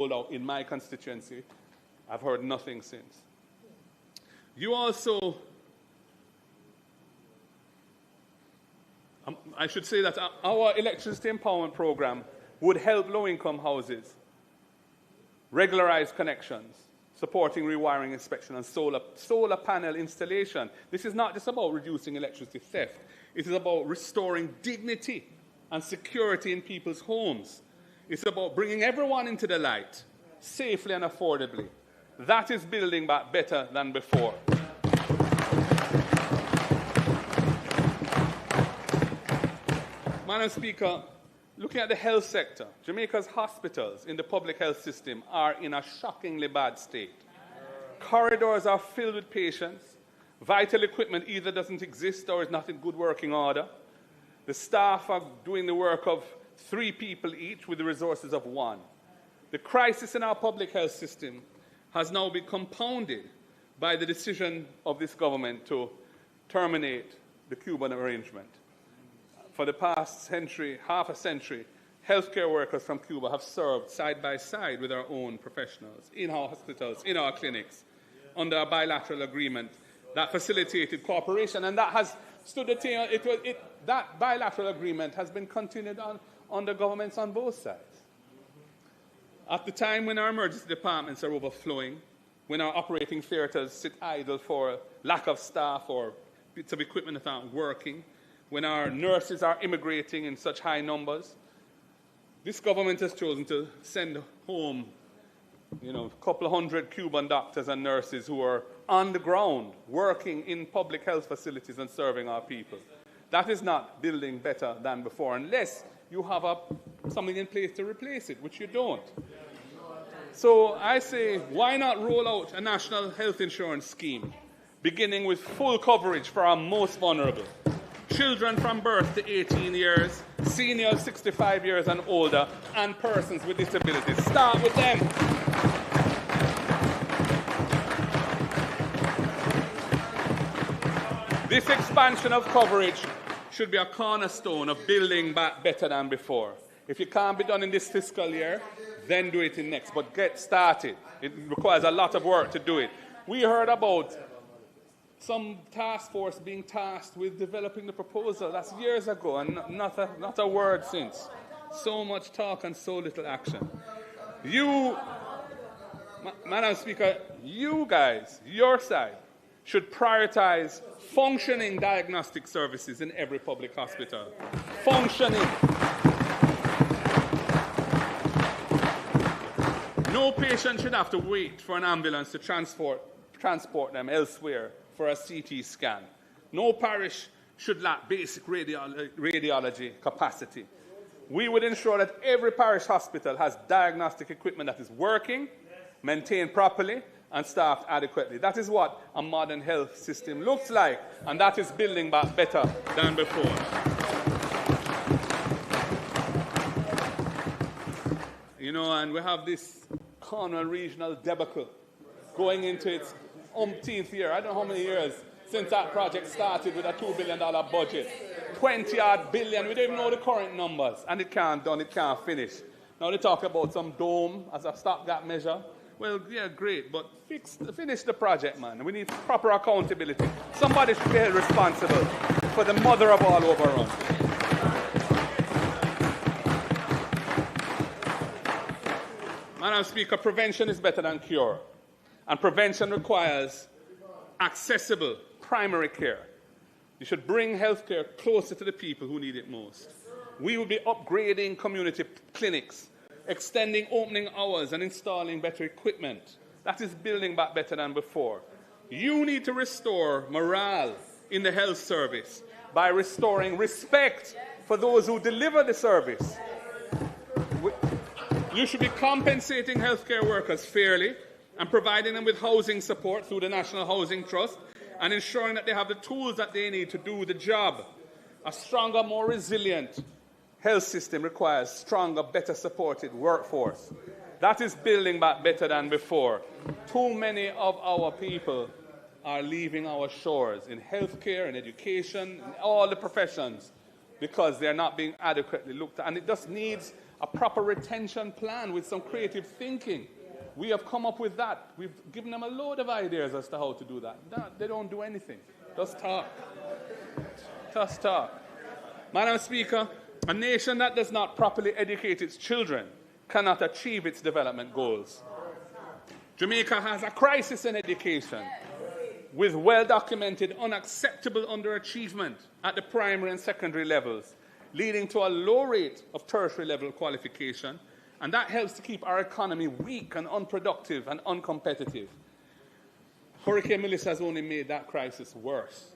rolled out in my constituency. I've heard nothing since. You also, I should say that our electricity empowerment program would help low-income houses regularize connections, supporting rewiring inspection and solar panel installation. This is not just about reducing electricity theft. It is about restoring dignity and security in people's homes. It's about bringing everyone into the light, safely and affordably. That is building back better than before. Madam Speaker, looking at the health sector, Jamaica's hospitals in the public health system are in a shockingly bad state. Corridors are filled with patients. Vital equipment either doesn't exist or is not in good working order. The staff are doing the work of 3 people each with the resources of 1. The crisis in our public health system has now been compounded by the decision of this government to terminate the Cuban arrangement. For the past century, half a century, healthcare workers from Cuba have served side by side with our own professionals in our hospitals, in our clinics, under a bilateral agreement that facilitated cooperation, and that has stood the test. That bilateral agreement has been continued on under governments on both sides. At the time when our emergency departments are overflowing, when our operating theatres sit idle for lack of staff or bits of equipment that aren't working, when our nurses are immigrating in such high numbers, this government has chosen to send home, a couple of hundred Cuban doctors and nurses who are on the ground, working in public health facilities and serving our people. That is not building better than before, unless you have something in place to replace it, which you don't. So I say, why not roll out a national health insurance scheme, beginning with full coverage for our most vulnerable? Children from birth to 18 years, seniors 65 years and older, and persons with disabilities. Start with them. This expansion of coverage should be a cornerstone of building back better than before. If it can't be done in this fiscal year, then do it in next. But get started. It requires a lot of work to do it. We heard about some task force being tasked with developing the proposal. That's years ago, and not a word since. So much talk and so little action. Madam Speaker, you guys, your side, should prioritize functioning diagnostic services in every public hospital. Functioning. No patient should have to wait for an ambulance to transport them elsewhere for a CT scan. No parish should lack basic radiology capacity. We would ensure that every parish hospital has diagnostic equipment that is working, maintained properly, and staffed adequately. That is what a modern health system looks like, and that is building back better than before. And we have this Cornwall regional debacle going into its umpteenth year. I don't know how many years since that project started with a $2 billion budget. 20-odd billion, we don't even know the current numbers, and it can't finish. Now they talk about some dome as a stopgap measure. Well, yeah, great, but finish the project, man. We need proper accountability. Somebody should be held responsible for the mother of all overruns. Madam Speaker, prevention is better than cure. And prevention requires accessible primary care. You should bring healthcare closer to the people who need it most. We will be upgrading community clinics, extending opening hours and installing better equipment. That is building back better than before. You need to restore morale in the health service by restoring respect for those who deliver the service. You should be compensating healthcare workers fairly and providing them with housing support through the National Housing Trust and ensuring that they have the tools that they need to do the job. A stronger, more resilient health system requires stronger, better supported workforce. That is building back better than before. Too many of our people are leaving our shores in healthcare and education and all the professions because they're not being adequately looked at. And it just needs a proper retention plan with some creative thinking. We have come up with that. We've given them a load of ideas as to how to do that. No, they don't do anything. Just talk. Just talk. Madam Speaker, a nation that does not properly educate its children cannot achieve its development goals. Jamaica has a crisis in education with well-documented unacceptable underachievement at the primary and secondary levels, leading to a low rate of tertiary level qualification, and that helps to keep our economy weak and unproductive and uncompetitive. Hurricane Melissa has only made that crisis worse.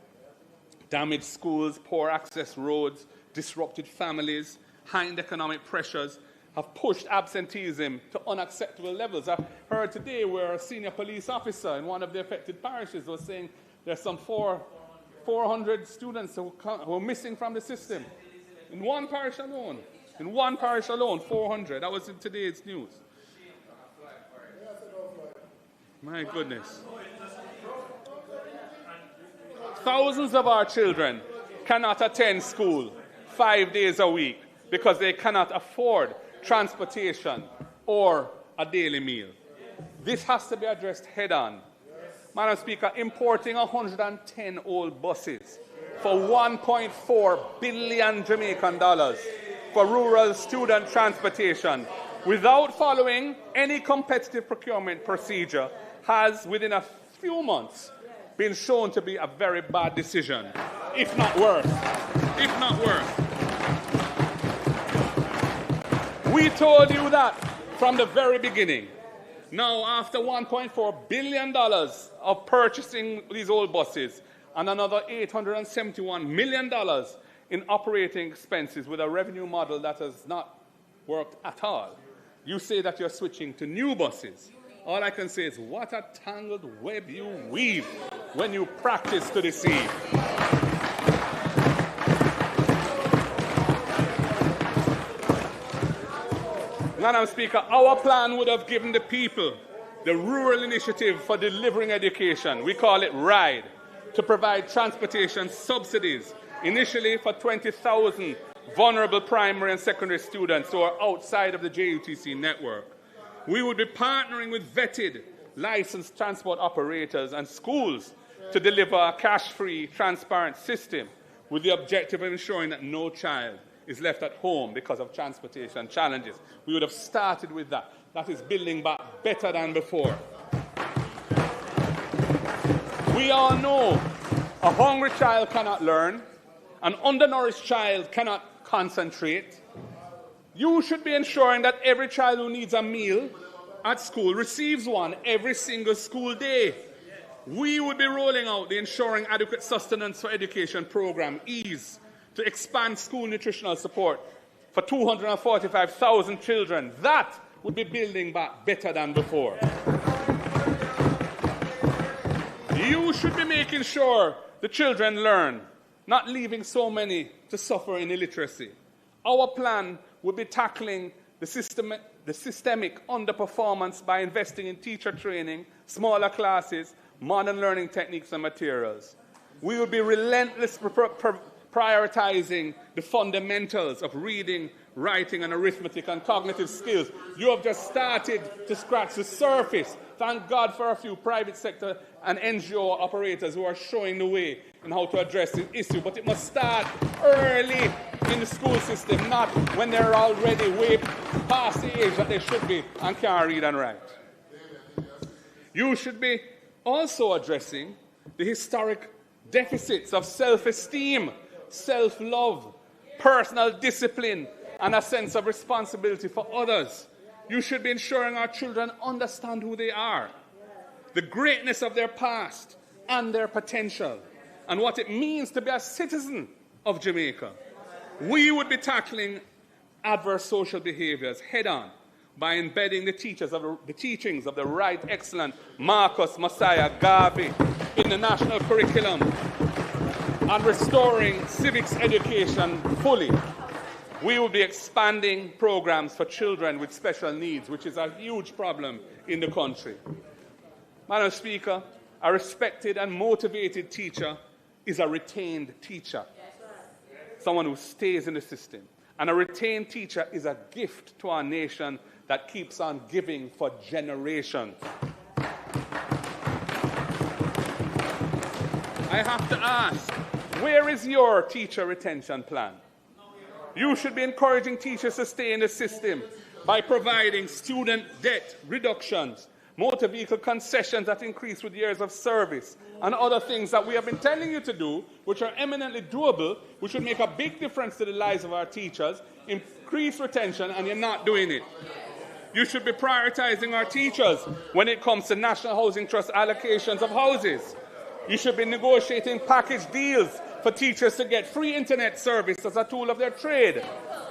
Damaged schools, poor access roads, disrupted families, heightened economic pressures have pushed absenteeism to unacceptable levels. I heard today where a senior police officer in one of the affected parishes was saying there's some 400 students who are missing from the system. In one parish alone. In one parish alone, 400. That was in today's news. My goodness. Thousands of our children cannot attend school 5 days a week because they cannot afford transportation or a daily meal. This has to be addressed head-on. Madam Speaker, importing 110 old buses for $1.4 billion Jamaican dollars for rural student transportation without following any competitive procurement procedure has, within a few months, been shown to be a very bad decision, if not worse. If not worse. We told you that from the very beginning. Now, after $1.4 billion of purchasing these old buses and another $871 million in operating expenses with a revenue model that has not worked at all, you say that you're switching to new buses. All I can say is, what a tangled web you weave when you practice to deceive. Madam Speaker, our plan would have given the people the rural initiative for delivering education, we call it RIDE, to provide transportation subsidies, initially for 20,000 vulnerable primary and secondary students who are outside of the JUTC network. We would be partnering with vetted, licensed transport operators and schools to deliver a cash-free, transparent system with the objective of ensuring that no child is left at home because of transportation challenges. We would have started with that. That is building back better than before. We all know a hungry child cannot learn, an undernourished child cannot concentrate. You should be ensuring that every child who needs a meal at school receives one every single school day. We would be rolling out the Ensuring Adequate Sustenance for Education program, EASE, to expand school nutritional support for 245,000 children. That would be building back better than before. You should be making sure the children learn, not leaving so many to suffer in illiteracy. Our plan would be tackling the systemic underperformance by investing in teacher training, smaller classes, modern learning techniques and materials. We would be relentlessly prioritizing the fundamentals of reading, writing, and arithmetic and cognitive skills. You have just started to scratch the surface. Thank God for a few private sector and NGO operators who are showing the way in how to address this issue. But it must start early in the school system, not when they're already way past the age that they should be and can't read and write. You should be also addressing the historic deficits of self-esteem, self-love, personal discipline, and a sense of responsibility for others. You should be ensuring our children understand who they are, the greatness of their past and their potential, and what it means to be a citizen of Jamaica. We would be tackling adverse social behaviors head-on by embedding the teachings of the right excellent Marcus Messiah Garvey in the national curriculum and restoring civics education fully. We will be expanding programs for children with special needs, which is a huge problem in the country. Madam Speaker, a respected and motivated teacher is a retained teacher, someone who stays in the system. And a retained teacher is a gift to our nation that keeps on giving for generations. I have to ask, where is your teacher retention plan? You should be encouraging teachers to stay in the system by providing student debt reductions, motor vehicle concessions that increase with years of service, and other things that we have been telling you to do, which are eminently doable, which would make a big difference to the lives of our teachers, increase retention, and you're not doing it. You should be prioritizing our teachers when it comes to National Housing Trust allocations of houses. You should be negotiating package deals for teachers to get free internet service as a tool of their trade.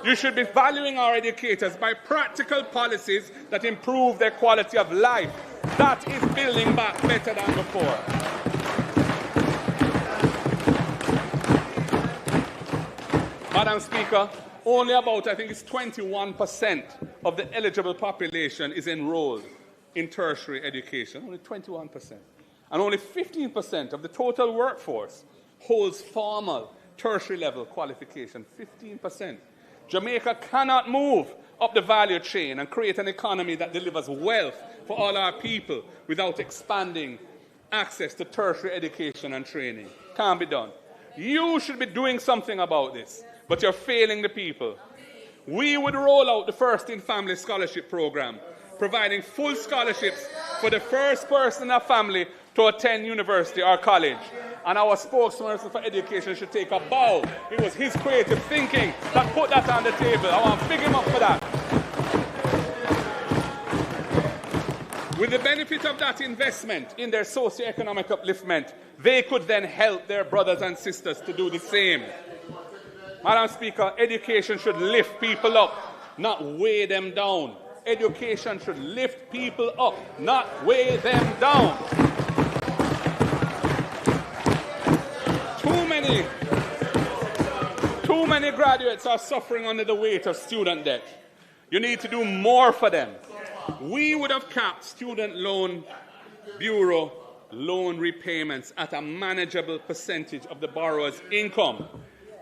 You should be valuing our educators by practical policies that improve their quality of life. That is building back better than before. Madam Speaker, only about, I think it's 21% of the eligible population is enrolled in tertiary education, only 21%. And only 15% of the total workforce holds formal tertiary level qualification, 15%. Jamaica cannot move up the value chain and create an economy that delivers wealth for all our people without expanding access to tertiary education and training. Can't be done. You should be doing something about this, but you're failing the people. We would roll out the First in Family Scholarship Program, providing full scholarships for the first person in a family to attend university or college. And our spokesperson for education should take a bow. It was his creative thinking that put that on the table. I want to big him up for that. With the benefit of that investment in their socio-economic upliftment, they could then help their brothers and sisters to do the same. Madam Speaker, education should lift people up, not weigh them down. Education should lift people up, not weigh them down. Too many graduates are suffering under the weight of student debt. You need to do more for them. We would have capped Student Loan Bureau loan repayments at a manageable percentage of the borrower's income.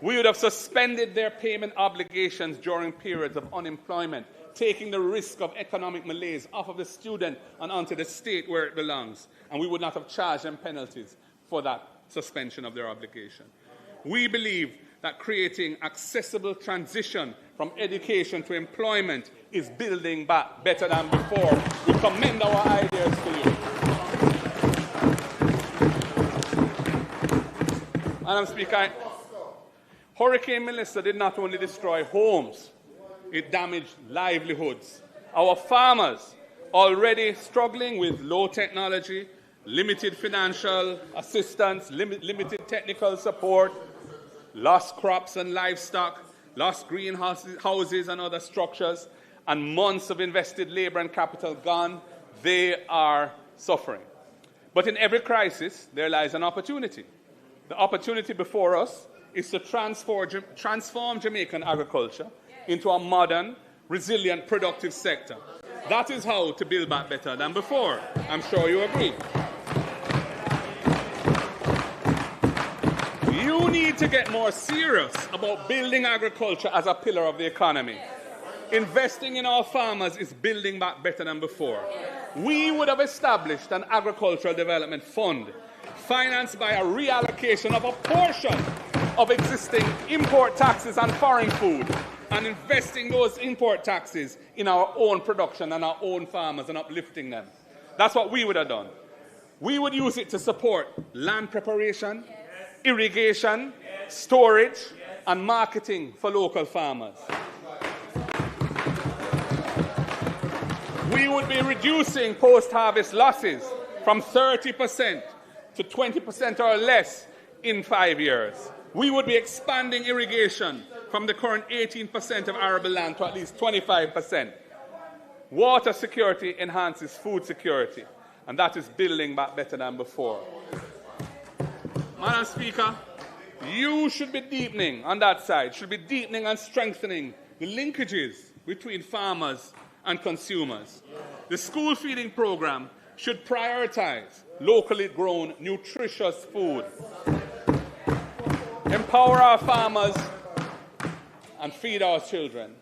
We would have suspended their payment obligations during periods of unemployment, taking the risk of economic malaise off of the student and onto the state where it belongs. And we would not have charged them penalties for that suspension of their obligation. We believe that creating accessible transition from education to employment is building back better than before. We commend our ideas to you. Madam Speaker, Hurricane Melissa did not only destroy homes, it damaged livelihoods. Our farmers, already struggling with low technology, limited financial assistance, limited technical support, lost crops and livestock, lost greenhouses and other structures, and months of invested labor and capital gone, they are suffering. But in every crisis, there lies an opportunity. The opportunity before us is to transform Jamaican agriculture into a modern, resilient, productive sector. That is how to build back better than before. I'm sure you agree. You need to get more serious about building agriculture as a pillar of the economy. Investing in our farmers is building back better than before. We would have established an agricultural development fund financed by a reallocation of a portion of existing import taxes on foreign food and investing those import taxes in our own production and our own farmers and uplifting them. That's what we would have done. We would use it to support land preparation, irrigation, storage, and marketing for local farmers. We would be reducing post-harvest losses from 30% to 20% or less in 5 years. We would be expanding irrigation from the current 18% of arable land to at least 25%. Water security enhances food security, and that is building back better than before. Madam Speaker, you should be deepening on that side, should be deepening and strengthening the linkages between farmers and consumers. The school feeding program should prioritize locally grown, nutritious food. Empower our farmers and feed our children.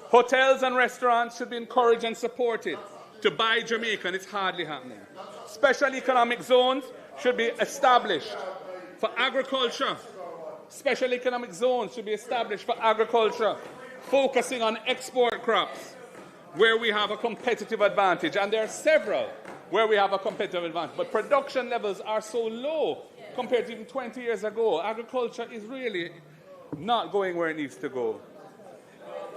Hotels and restaurants should be encouraged and supported to buy Jamaican. It's hardly happening. Special economic zones should be established for agriculture. Special economic zones should be established for agriculture, focusing on export crops where we have a competitive advantage. And there are several where we have a competitive advantage. But production levels are so low compared to even 20 years ago. Agriculture is really not going where it needs to go.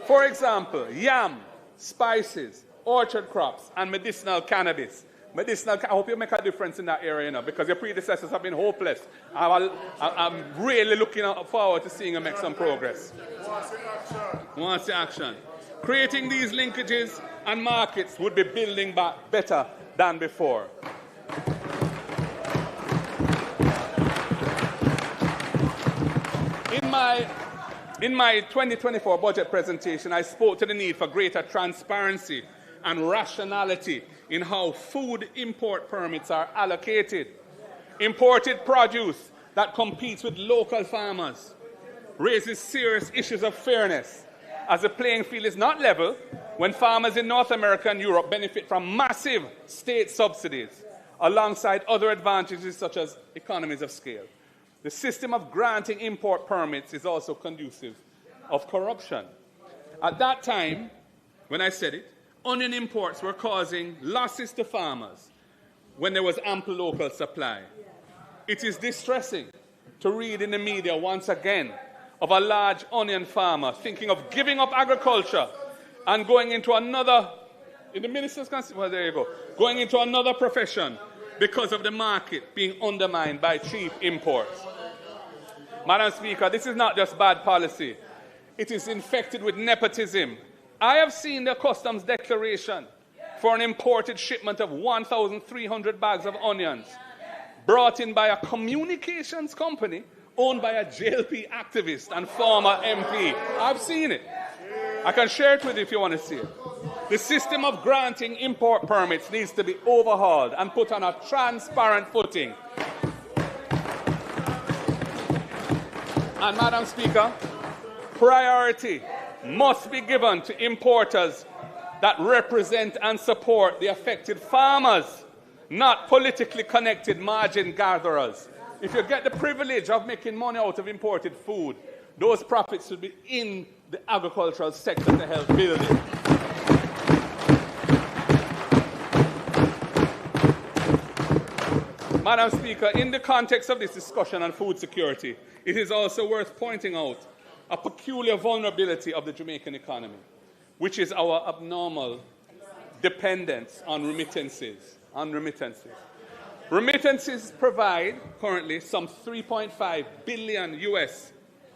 For example, yam, spices, orchard crops, and medicinal cannabis. I hope you make a difference in that area, because your predecessors have been hopeless. I'm really looking forward to seeing you make some progress. Wants the action. Creating these linkages and markets would be building back better than before. In my 2024 budget presentation, I spoke to the need for greater transparency and rationality in how food import permits are allocated. Imported produce that competes with local farmers raises serious issues of fairness, as the playing field is not level when farmers in North America and Europe benefit from massive state subsidies alongside other advantages such as economies of scale. The system of granting import permits is also conducive of corruption. At that time, when I said it, onion imports were causing losses to farmers when there was ample local supply. It is distressing to read in the media once again of a large onion farmer thinking of giving up agriculture and going into another, in the minister's constitution, well, there you go, going into another profession because of the market being undermined by cheap imports. Madam Speaker, this is not just bad policy. It is infected with nepotism. I have seen the customs declaration for an imported shipment of 1,300 bags of onions brought in by a communications company owned by a JLP activist and former MP. I've seen it. I can share it with you if you want to see it. The system of granting import permits needs to be overhauled and put on a transparent footing. And Madam Speaker, priority must be given to importers that represent and support the affected farmers, not politically connected margin gatherers. If you get the privilege of making money out of imported food, those profits should be in the agricultural sector to help build it. Madam Speaker, in the context of this discussion on food security, it is also worth pointing out a peculiar vulnerability of the Jamaican economy, which is our abnormal dependence on remittances. Remittances provide currently some 3.5 billion US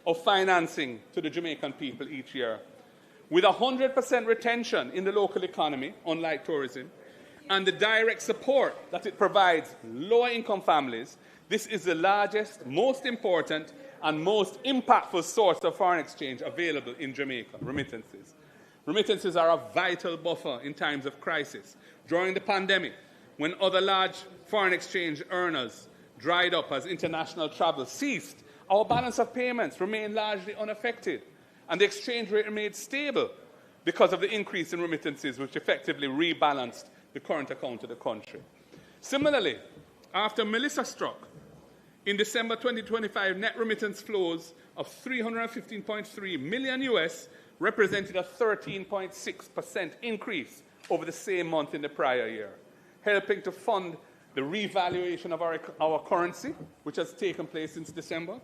of financing to the Jamaican people each year. With 100% retention in the local economy, unlike tourism, and the direct support that it provides lower-income families, this is the largest, most important, and most impactful source of foreign exchange available in Jamaica, remittances. Remittances are a vital buffer in times of crisis. During the pandemic, when other large foreign exchange earners dried up as international travel ceased, our balance of payments remained largely unaffected, and the exchange rate remained stable because of the increase in remittances, which effectively rebalanced the current account of the country. Similarly, after Melissa struck, in December 2025, net remittance flows of $315.3 million US represented a 13.6% increase over the same month in the prior year, helping to fund the revaluation of our currency, which has taken place since December,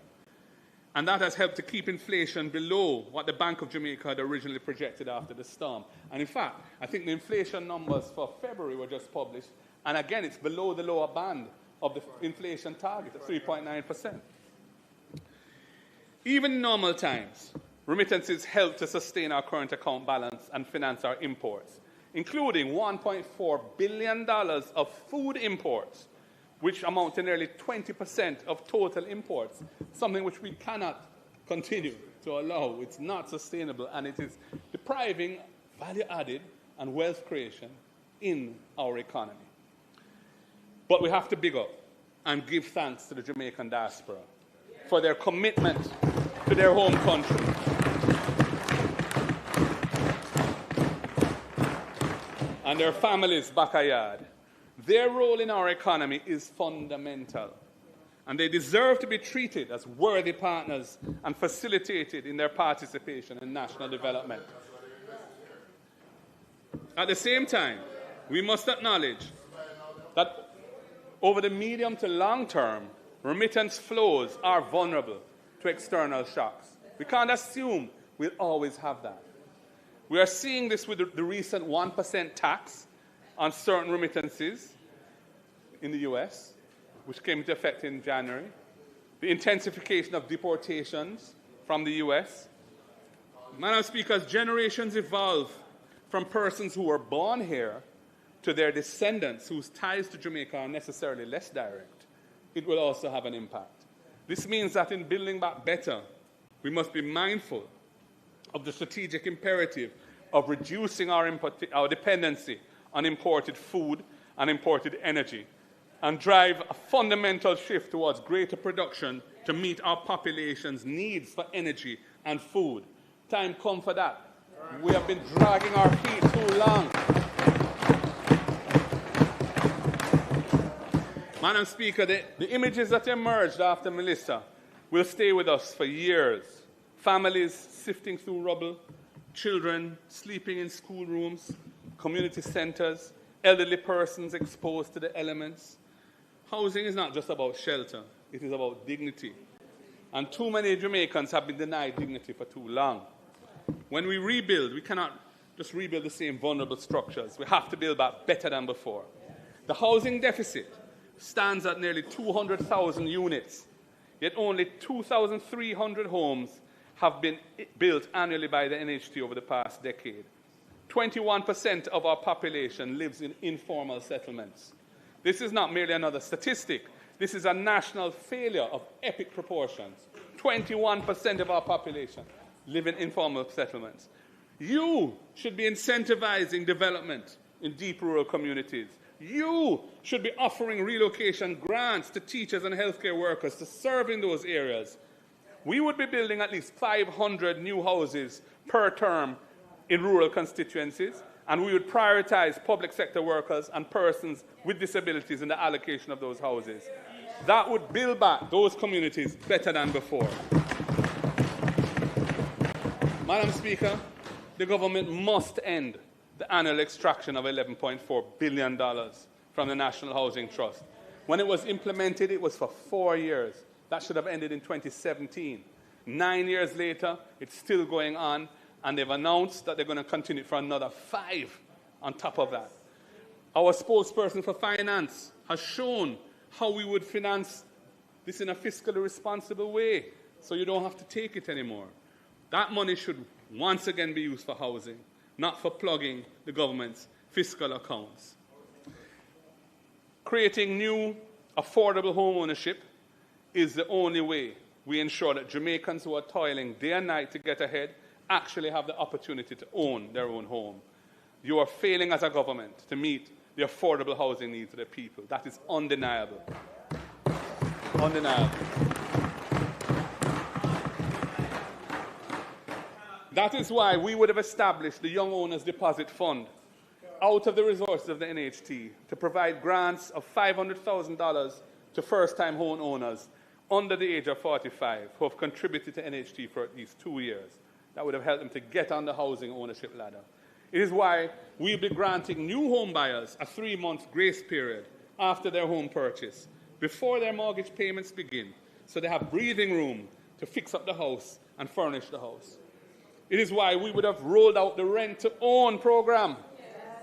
and that has helped to keep inflation below what the Bank of Jamaica had originally projected after the storm. And in fact, I think the inflation numbers for February were just published, and again, it's below the lower band of the inflation target of 3.9%. Even in normal times, remittances help to sustain our current account balance and finance our imports, including $1.4 billion of food imports, which amount to nearly 20% of total imports, something which we cannot continue to allow. It's not sustainable, and it is depriving value added and wealth creation in our economy. But we have to big up and give thanks to the Jamaican diaspora for their commitment to their home country. and their families' backyard. Their role in our economy is fundamental, and they deserve to be treated as worthy partners and facilitated in their participation in national development. At the same time, we must acknowledge that over the medium to long term, remittance flows are vulnerable to external shocks. We can't assume we'll always have that. We are seeing this with the recent 1% tax on certain remittances in the US, which came into effect in January, the intensification of deportations from the US. Madam Speaker, as generations evolve from persons who were born here to their descendants whose ties to Jamaica are necessarily less direct, it will also have an impact. This means that in building back better, we must be mindful of the strategic imperative of reducing our dependency on imported food and imported energy, and drive a fundamental shift towards greater production to meet our population's needs for energy and food. Time come for that. We have been dragging our feet too long. Madam Speaker, the images that emerged after Melissa will stay with us for years. Families sifting through rubble, children sleeping in schoolrooms, community centers, elderly persons exposed to the elements. Housing is not just about shelter, it is about dignity. And too many Jamaicans have been denied dignity for too long. When we rebuild, we cannot just rebuild the same vulnerable structures. We have to build back better than before. The housing deficit stands at nearly 200,000 units, yet only 2,300 homes have been built annually by the NHT over the past decade. 21% of our population lives in informal settlements. This is not merely another statistic. This is a national failure of epic proportions. 21% of our population live in informal settlements. You should be incentivizing development in deep rural communities. You should be offering relocation grants to teachers and healthcare workers to serve in those areas. We would be building at least 500 new houses per term in rural constituencies, and we would prioritize public sector workers and persons with disabilities in the allocation of those houses. That would build back those communities better than before. Madam Speaker, the government must end the annual extraction of $11.4 billion from the National Housing Trust. When it was implemented, it was for 4 years. That should have ended in 2017. 9 years later, it's still going on, and they've announced that they're going to continue it for another 5 on top of that. Our spokesperson for finance has shown how we would finance this in a fiscally responsible way, so you don't have to take it anymore. That money should once again be used for housing, not for plugging the government's fiscal accounts. Creating new, affordable home ownership is the only way we ensure that Jamaicans who are toiling day and night to get ahead actually have the opportunity to own their own home. You are failing as a government to meet the affordable housing needs of the people. That is undeniable. Undeniable. That is why we would have established the Young Owners Deposit Fund out of the resources of the NHT to provide grants of $500,000 to first-time home owners under the age of 45 who have contributed to NHT for at least 2 years. That would have helped them to get on the housing ownership ladder. It is why we'll be granting new home buyers a 3-month grace period after their home purchase, before their mortgage payments begin, so they have breathing room to fix up the house and furnish the house. It is why we would have rolled out the rent-to-own program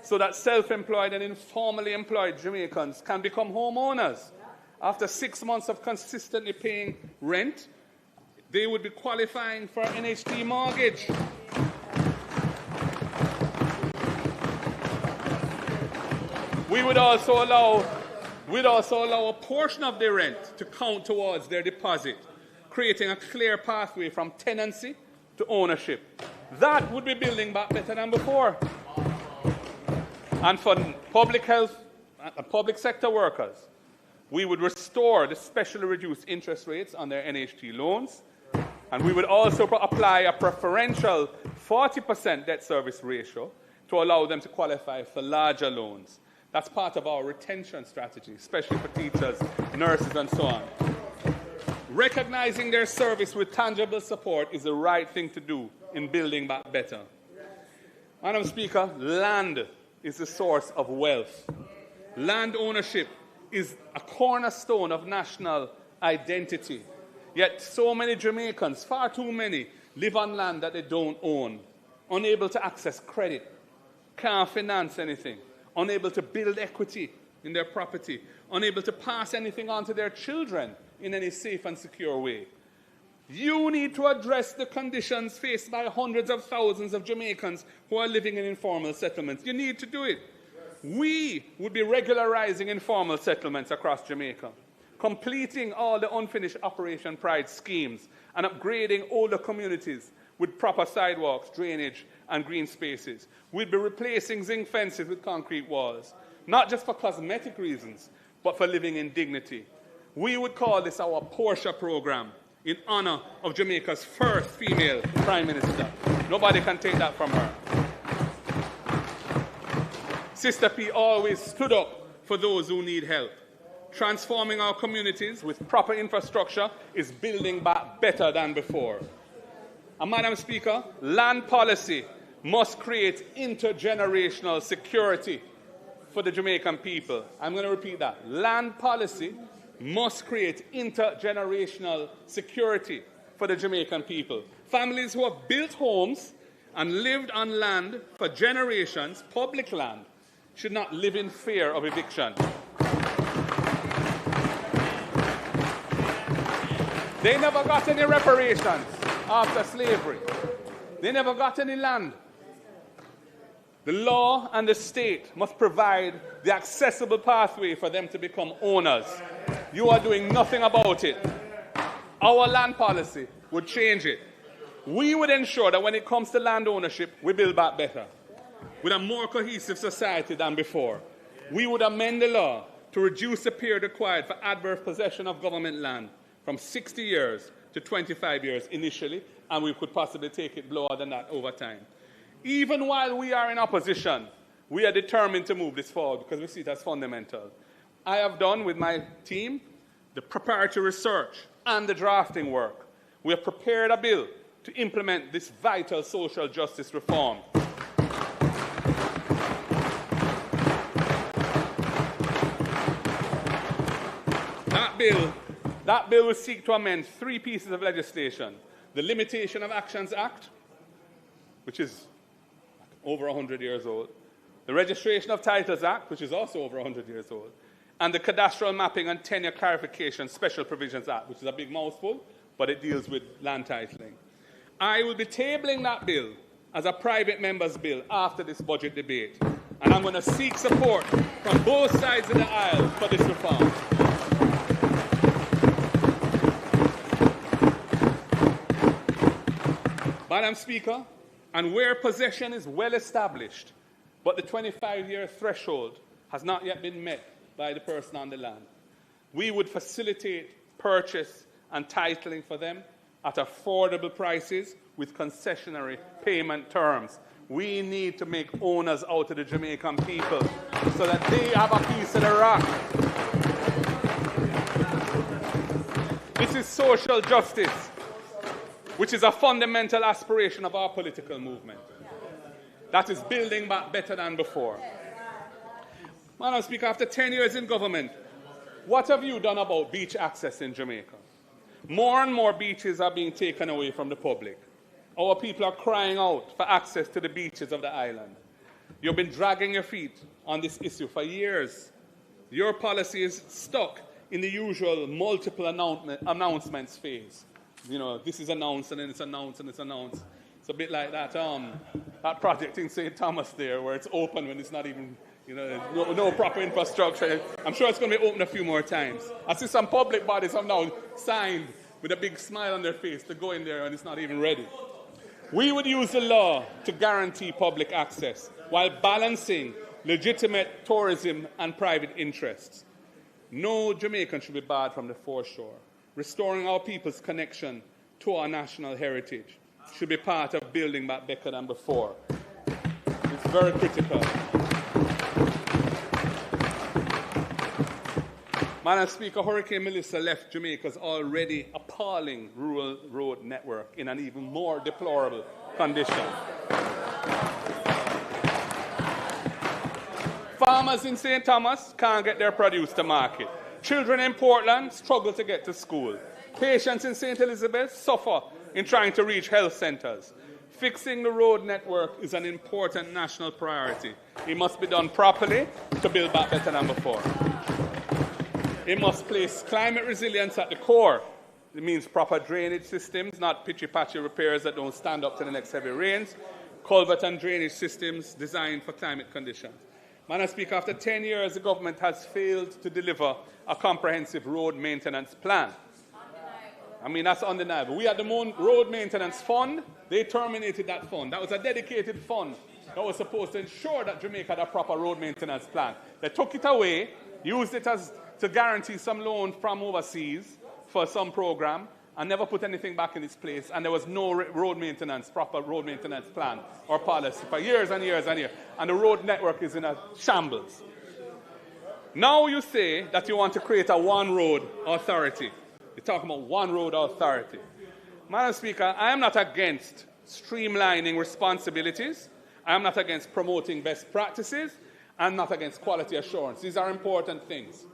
so that self-employed and informally employed Jamaicans can become homeowners. After 6 months of consistently paying rent, they would be qualifying for an NHT mortgage. We would also allow a portion of their rent to count towards their deposit, creating a clear pathway from tenancy to ownership. That would be building back better than before. And for public health and public sector workers, we would restore the specially reduced interest rates on their NHT loans, and we would also apply a preferential 40% debt service ratio to allow them to qualify for larger loans. That's part of our retention strategy, especially for teachers, nurses, and so on. Recognizing their service with tangible support is the right thing to do in building back better. Madam Speaker, land is the source of wealth. Land ownership is a cornerstone of national identity. Yet so many Jamaicans, far too many, live on land that they don't own, unable to access credit, can't finance anything, unable to build equity in their property, unable to pass anything on to their children in any safe and secure way. You need to address the conditions faced by hundreds of thousands of Jamaicans who are living in informal settlements. You need to do it. We would be regularizing informal settlements across Jamaica, completing all the unfinished Operation Pride schemes and upgrading older communities with proper sidewalks, drainage, and green spaces. We'd be replacing zinc fences with concrete walls, not just for cosmetic reasons, but for living in dignity. We would call this our Portia program in honor of Jamaica's first female Prime Minister. Nobody can take that from her. Sister P always stood up for those who need help. Transforming our communities with proper infrastructure is building back better than before. And Madam Speaker, land policy must create intergenerational security for the Jamaican people. I'm going to repeat that. Land policy must create intergenerational security for the Jamaican people. Families who have built homes and lived on land for generations, public land, should not live in fear of eviction. They never got any reparations after slavery. They never got any land. The law and the state must provide the accessible pathway for them to become owners. You are doing nothing about it. Our land policy would change it. We would ensure that when it comes to land ownership, we build back better, with a more cohesive society than before. We would amend the law to reduce the period required for adverse possession of government land from 60 years to 25 years initially, and we could possibly take it lower than that over time. Even while we are in opposition, we are determined to move this forward because we see it as fundamental. I have done with my team the preparatory research and the drafting work. We have prepared a bill to implement this vital social justice reform. That bill will seek to amend 3 pieces of legislation. The Limitation of Actions Act, which is over 100 years old. The Registration of Titles Act, which is also over 100 years old. And the Cadastral Mapping and Tenure Clarification Special Provisions Act, which is a big mouthful, but it deals with land titling. I will be tabling that bill as a private member's bill after this budget debate. And I'm going to seek support from both sides of the aisle for this reform. Madam Speaker, and where possession is well established, but the 25-year threshold has not yet been met by the person on the land, we would facilitate purchase and titling for them at affordable prices with concessionary payment terms. We need to make owners out of the Jamaican people so that they have a piece of the rock. This is social justice, which is a fundamental aspiration of our political movement. That is building back better than before. Madam Speaker, after 10 years in government, what have you done about beach access in Jamaica? More and more beaches are being taken away from the public. Our people are crying out for access to the beaches of the island. You've been dragging your feet on this issue for years. Your policy is stuck in the usual multiple announcements phase. You know, this is announced and then it's announced and it's announced. It's a bit like that project in St. Thomas there where it's open when it's not even, no proper infrastructure. I'm sure it's going to be open a few more times. I see some public bodies have now signed with a big smile on their face to go in there and it's not even ready. We would use the law to guarantee public access while balancing legitimate tourism and private interests. No Jamaican should be barred from the foreshore. Restoring our people's connection to our national heritage should be part of building back better than before. It's very critical. Madam Speaker, Hurricane Melissa left Jamaica's already appalling rural road network in an even more deplorable condition. Farmers in St. Thomas can't get their produce to market. Children in Portland struggle to get to school. Patients in St. Elizabeth suffer in trying to reach health centers. Fixing the road network is an important national priority. It must be done properly to build back better than before. It must place climate resilience at the core. It means proper drainage systems, not pitchy-patchy repairs that don't stand up to the next heavy rains. Culvert and drainage systems designed for climate conditions. Madam Speaker, after 10 years, the government has failed to deliver a comprehensive road maintenance plan. I mean, that's undeniable. We had the Road Maintenance Fund. They terminated that fund. That was a dedicated fund that was supposed to ensure that Jamaica had a proper road maintenance plan. They took it away, used it to guarantee some loan from overseas for some program, and never put anything back in its place, and there was no proper road maintenance plan or policy for years and years and years, and the road network is in a shambles. Now you say that you want to create a one-road authority. You're talking about one-road authority. Madam Speaker, I am not against streamlining responsibilities. I am not against promoting best practices. I'm not against quality assurance. These are important things.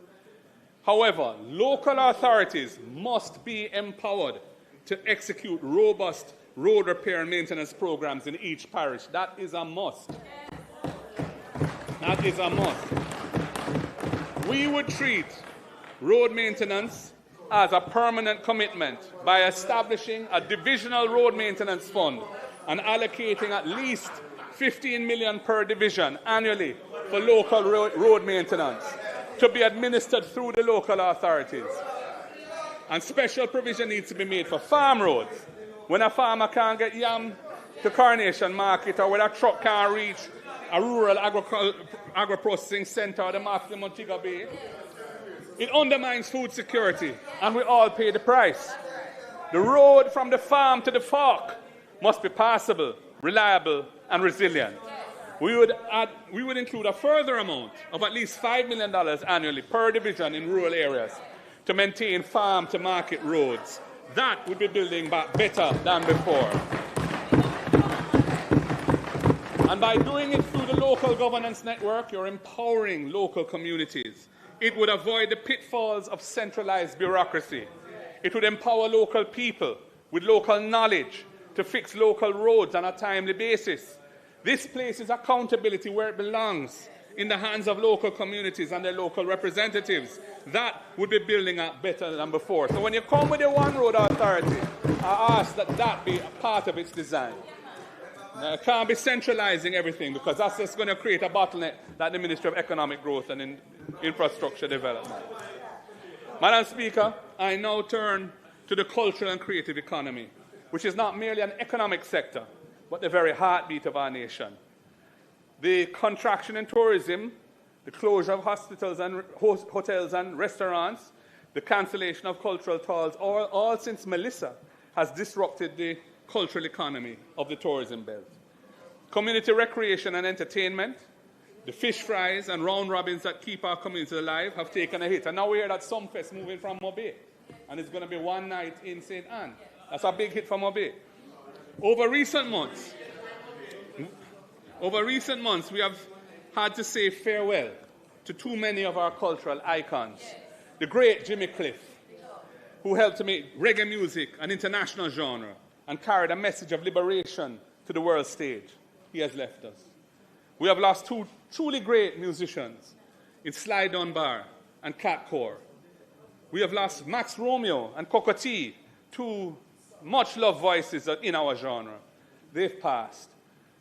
However, local authorities must be empowered to execute robust road repair and maintenance programs in each parish. That is a must. That is a must. We would treat road maintenance as a permanent commitment by establishing a divisional road maintenance fund and allocating at least 15 million per division annually for local road maintenance, to be administered through the local authorities. And special provision needs to be made for farm roads. When a farmer can't get yam to Coronation Market, or when a truck can't reach a rural agro-processing centre or the market in Montego Bay, it undermines food security, and we all pay the price. The road from the farm to the fork must be passable, reliable, and resilient. We would include a further amount of at least $5 million annually per division in rural areas to maintain farm-to-market roads. That would be building back better than before. And by doing it through the local governance network, you're empowering local communities. It would avoid the pitfalls of centralized bureaucracy. It would empower local people with local knowledge to fix local roads on a timely basis. This places accountability where it belongs, in the hands of local communities and their local representatives. That would be building up better than before. So when you come with a one-road authority, I ask that that be a part of its design. Now, it can't be centralizing everything, because that's just going to create a bottleneck like the Ministry of Economic Growth and Infrastructure Development. Madam Speaker, I now turn to the cultural and creative economy, which is not merely an economic sector, but the very heartbeat of our nation. The contraction in tourism, the closure of hospitals and hotels and restaurants, the cancellation of cultural tours, all since Melissa, has disrupted the cultural economy of the tourism belt. Community recreation and entertainment, the fish fries and round robins that keep our community alive, have taken a hit. And now we hear that Sumfest moving from Mobay, and it's going to be one night in St. Anne. That's a big hit for Mobay. Over recent months, we have had to say farewell to too many of our cultural icons. The great Jimmy Cliff, who helped to make reggae music an international genre and carried a message of liberation to the world stage. He has left us. We have lost two truly great musicians in Sly Dunbar and Cat Core. We have lost Max Romeo and Cocotte, two much-loved voices in our genre. They've passed.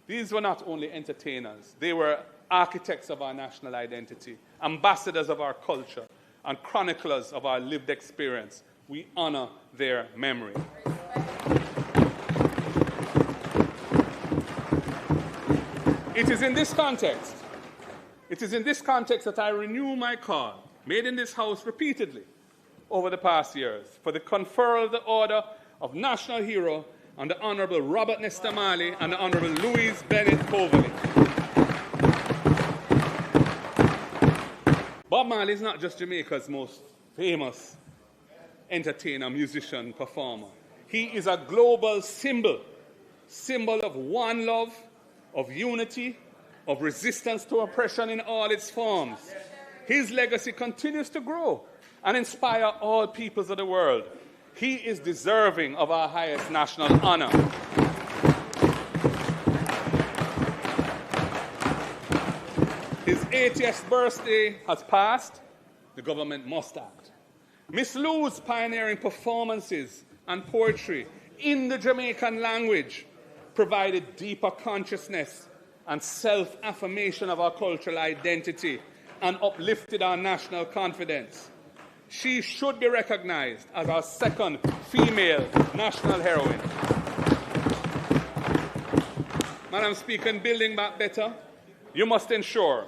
These were not only entertainers, they were architects of our national identity, ambassadors of our culture, and chroniclers of our lived experience. We honor their memory. It is in this context that I renew my call, made in this House repeatedly over the past years, for the conferral of the Order of National Hero on the Honourable Robert Nesta Marley and the Honourable Louise Bennett Coverley. Bob Marley is not just Jamaica's most famous entertainer, musician, performer. He is a global symbol of one love, of unity, of resistance to oppression in all its forms. His legacy continues to grow and inspire all peoples of the world. He is deserving of our highest national honor. His 80th birthday has passed. The government must act. Miss Lou's pioneering performances and poetry in the Jamaican language provided deeper consciousness and self-affirmation of our cultural identity and uplifted our national confidence. She should be recognized as our second female national heroine. Madam Speaker, in building back better, you must ensure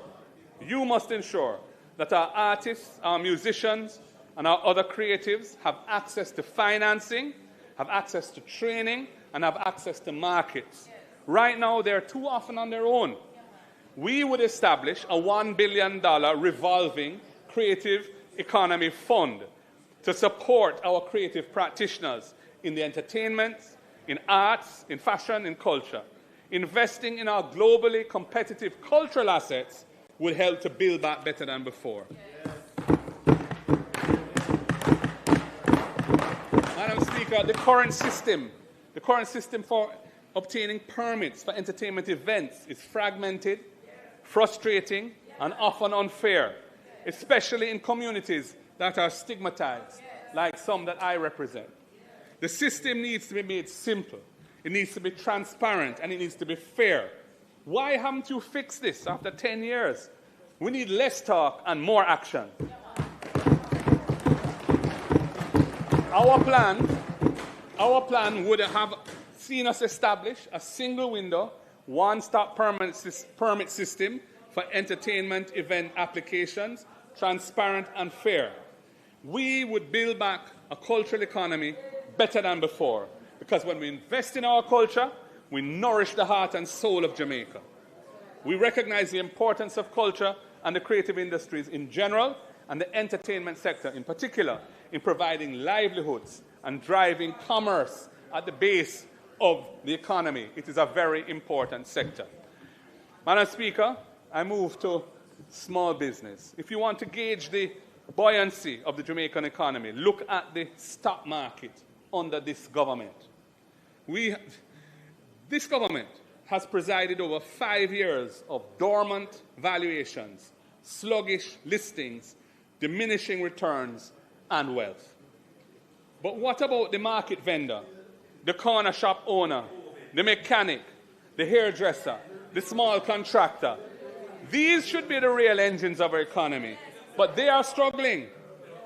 that our artists, our musicians, and our other creatives have access to financing, have access to training, and have access to markets. Right now, they're too often on their own. We would establish a $1 billion revolving creative economy fund to support our creative practitioners in the entertainment, in arts, in fashion, in culture. Investing in our globally competitive cultural assets will help to build back better than before. Madam Speaker, the current system for obtaining permits for entertainment events is fragmented, frustrating, and often unfair, especially in communities that are stigmatized, like some that I represent. The system needs to be made simple, it needs to be transparent, and it needs to be fair. Why haven't you fixed this after 10 years? We need less talk and more action. Our plan would have seen us establish a single window, one-stop permit system for entertainment event applications, transparent and fair. We would build back a cultural economy better than before, because when we invest in our culture, we nourish the heart and soul of Jamaica. We recognize the importance of culture and the creative industries in general, and the entertainment sector in particular, in providing livelihoods and driving commerce at the base of the economy. It is a very important sector. Madam Speaker, I move to small business. If you want to gauge the buoyancy of the Jamaican economy, look at the stock market under this government. This government has presided over 5 years of dormant valuations, sluggish listings, diminishing returns, and wealth. But what about the market vendor, the corner shop owner, the mechanic, the hairdresser, the small contractor? These should be the real engines of our economy, but they are struggling.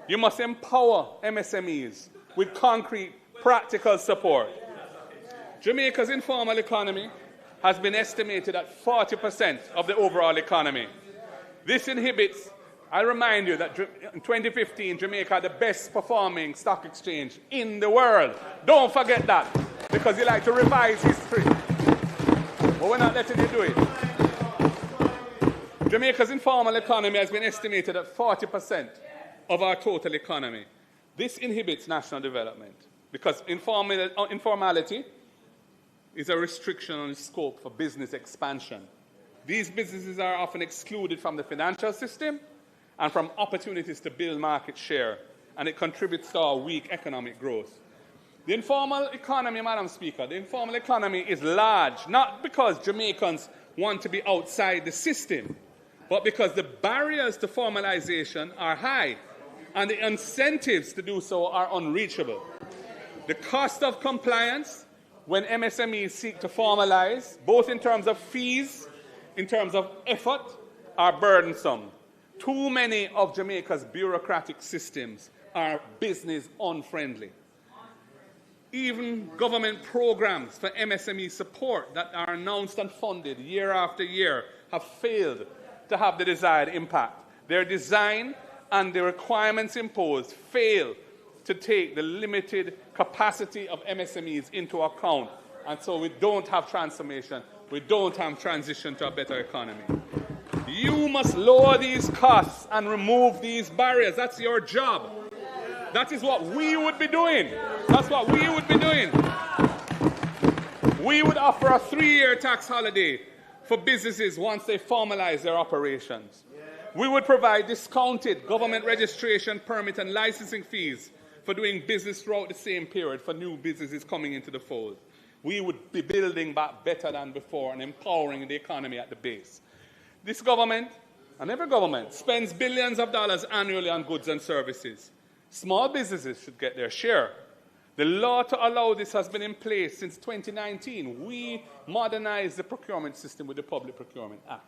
You must empower MSMEs with concrete, practical support. Jamaica's informal economy has been estimated at 40% of the overall economy. This inhibits, I remind you that in 2015, Jamaica had the best performing stock exchange in the world. Don't forget that, because you like to revise history. But we're not letting you do it. Jamaica's informal economy has been estimated at 40% of our total economy. This inhibits national development, because informality is a restriction on the scope for business expansion. These businesses are often excluded from the financial system and from opportunities to build market share, and it contributes to our weak economic growth. The informal economy, Madam Speaker, the informal economy is large, not because Jamaicans want to be outside the system, but because the barriers to formalization are high, and the incentives to do so are unreachable. The cost of compliance when MSMEs seek to formalize, both in terms of fees, in terms of effort, are burdensome. Too many of Jamaica's bureaucratic systems are business unfriendly. Even government programs for MSME support that are announced and funded year after year have failed to have the desired impact. Their design and the requirements imposed fail to take the limited capacity of MSMEs into account. And so we don't have transformation, we don't have transition to a better economy. You must lower these costs and remove these barriers. That's your job. That is what we would be doing. That's what we would be doing. We would offer a 3-year tax holiday for businesses once they formalize their operations. We would provide discounted government registration, permit, and licensing fees for doing business throughout the same period for new businesses coming into the fold. We would be building back better than before and empowering the economy at the base. This government, and every government, spends billions of dollars annually on goods and services. Small businesses should get their share. The law to allow this has been in place since 2019. We modernized the procurement system with the Public Procurement Act.